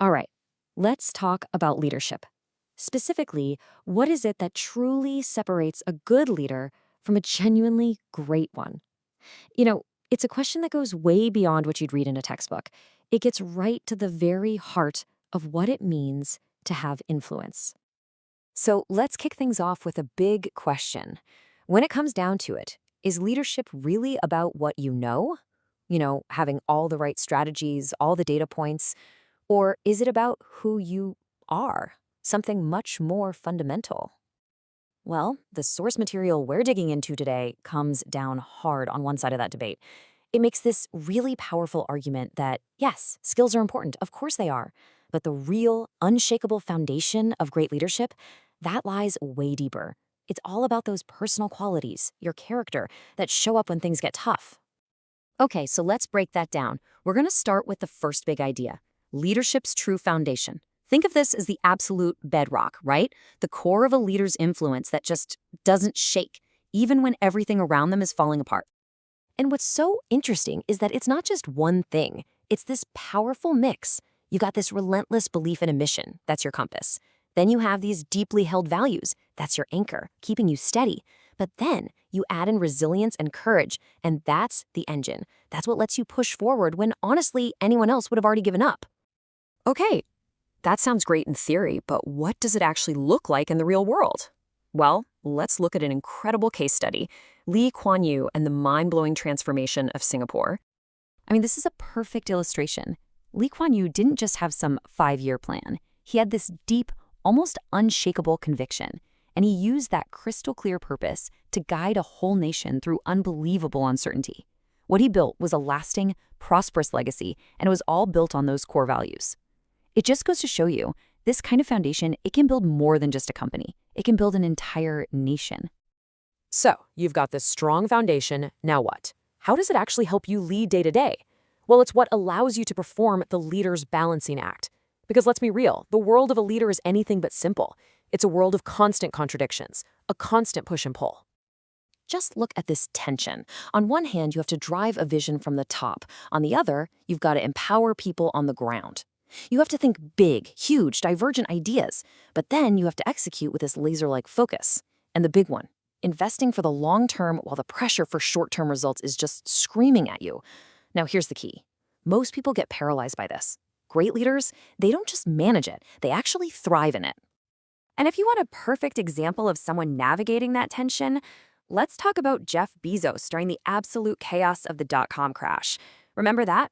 All right, let's talk about leadership. Specifically, what is it that truly separates a good leader from a genuinely great one? You know, it's a question that goes way beyond what you'd read in a textbook. It gets right to the very heart of what it means to have influence. So let's kick things off with a big question. When it comes down to it, is leadership really about what you know? Having all the right strategies, all the data points, or is it about who you are? Something much more fundamental. Well, the source material we're digging into today comes down hard on one side of that debate. It makes this really powerful argument that, yes, skills are important, of course they are, but the real, unshakable foundation of great leadership, that lies way deeper. It's all about those personal qualities, your character, that show up when things get tough. Okay, so let's break that down. We're going to start with the first big idea: leadership's true foundation. Think of this as the absolute bedrock, right? The core of a leader's influence that just doesn't shake, even when everything around them is falling apart. And what's so interesting is that it's not just one thing, it's this powerful mix. You got this relentless belief in a mission, that's your compass. Then you have these deeply held values, that's your anchor, keeping you steady. But then you add in resilience and courage, and that's the engine. That's what lets you push forward when honestly anyone else would have already given up. Okay, that sounds great in theory, but what does it actually look like in the real world? Well, let's look at an incredible case study: Lee Kuan Yew and the mind-blowing transformation of Singapore. I mean, this is a perfect illustration. Lee Kuan Yew didn't just have some 5-year plan. He had this deep, almost unshakable conviction, and he used that crystal clear purpose to guide a whole nation through unbelievable uncertainty. What he built was a lasting, prosperous legacy, and it was all built on those core values. It just goes to show you, this kind of foundation, it can build more than just a company. It can build an entire nation. So, you've got this strong foundation, now what? How does it actually help you lead day to day? Well, it's what allows you to perform the leader's balancing act. Because let's be real, the world of a leader is anything but simple. It's a world of constant contradictions, a constant push and pull. Just look at this tension. On one hand, you have to drive a vision from the top. On the other, you've got to empower people on the ground. You have to think big, huge, divergent ideas, but then you have to execute with this laser-like focus. And the big one: investing for the long term while the pressure for short-term results is just screaming at you. Now, here's the key. Most people get paralyzed by this. Great leaders, they don't just manage it, they actually thrive in it. And if you want a perfect example of someone navigating that tension, let's talk about Jeff Bezos during the absolute chaos of the dot-com crash. Remember that?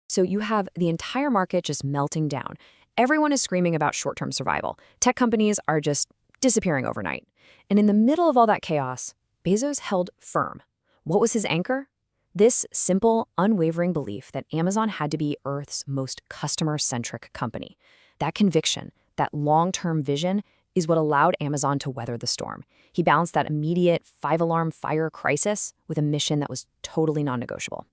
So you have the entire market just melting down. Everyone is screaming about short-term survival. Tech companies are just disappearing overnight. And in the middle of all that chaos, Bezos held firm. What was his anchor? This simple, unwavering belief that Amazon had to be Earth's most customer-centric company. That conviction, that long-term vision, is what allowed Amazon to weather the storm. He balanced that immediate 5-alarm fire crisis with a mission that was totally non-negotiable.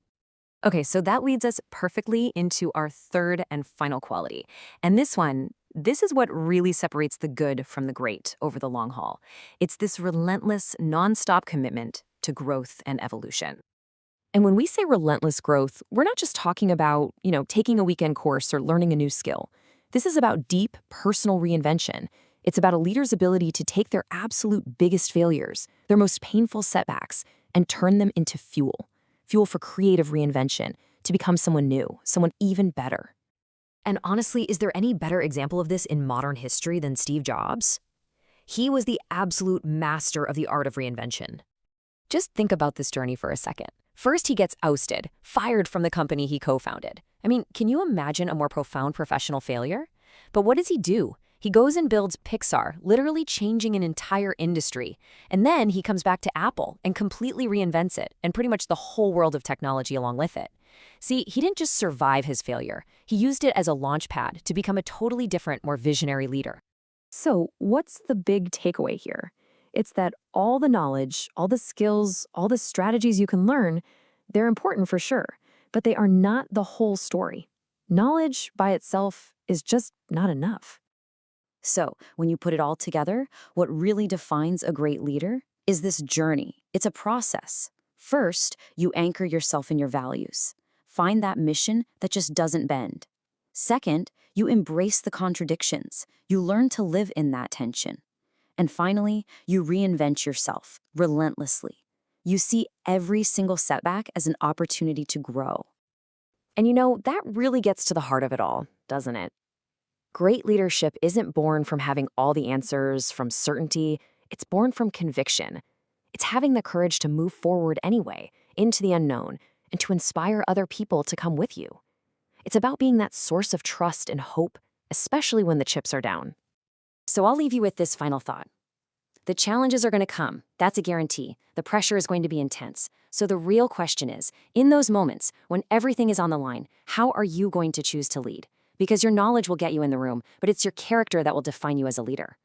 Okay, so that leads us perfectly into our third and final quality. And this is what really separates the good from the great over the long haul. It's this relentless, nonstop commitment to growth and evolution. And when we say relentless growth, we're not just talking about, taking a weekend course or learning a new skill. This is about deep personal reinvention. It's about a leader's ability to take their absolute biggest failures, their most painful setbacks, and turn them into fuel for creative reinvention, to become someone new, someone even better. And honestly, is there any better example of this in modern history than Steve Jobs? He was the absolute master of the art of reinvention. Just think about this journey for a second. First, he gets ousted, fired from the company he co-founded. I mean, can you imagine a more profound professional failure? But what does he do? He goes and builds Pixar, literally changing an entire industry. And then he comes back to Apple and completely reinvents it, and pretty much the whole world of technology along with it. See, he didn't just survive his failure. He used it as a launchpad to become a totally different, more visionary leader. So, what's the big takeaway here? It's that all the knowledge, all the skills, all the strategies you can learn, they're important for sure, but they are not the whole story. Knowledge by itself is just not enough. So, when you put it all together, what really defines a great leader is this journey. It's a process. First, you anchor yourself in your values. Find that mission that just doesn't bend. Second, you embrace the contradictions. You learn to live in that tension. And finally, you reinvent yourself relentlessly. You see every single setback as an opportunity to grow. And that really gets to the heart of it all, doesn't it? Great leadership isn't born from having all the answers, from certainty. It's born from conviction. It's having the courage to move forward anyway, into the unknown, and to inspire other people to come with you. It's about being that source of trust and hope, especially when the chips are down. So I'll leave you with this final thought. The challenges are going to come. That's a guarantee. The pressure is going to be intense. So the real question is, in those moments when everything is on the line, how are you going to choose to lead? Because your knowledge will get you in the room, but it's your character that will define you as a leader.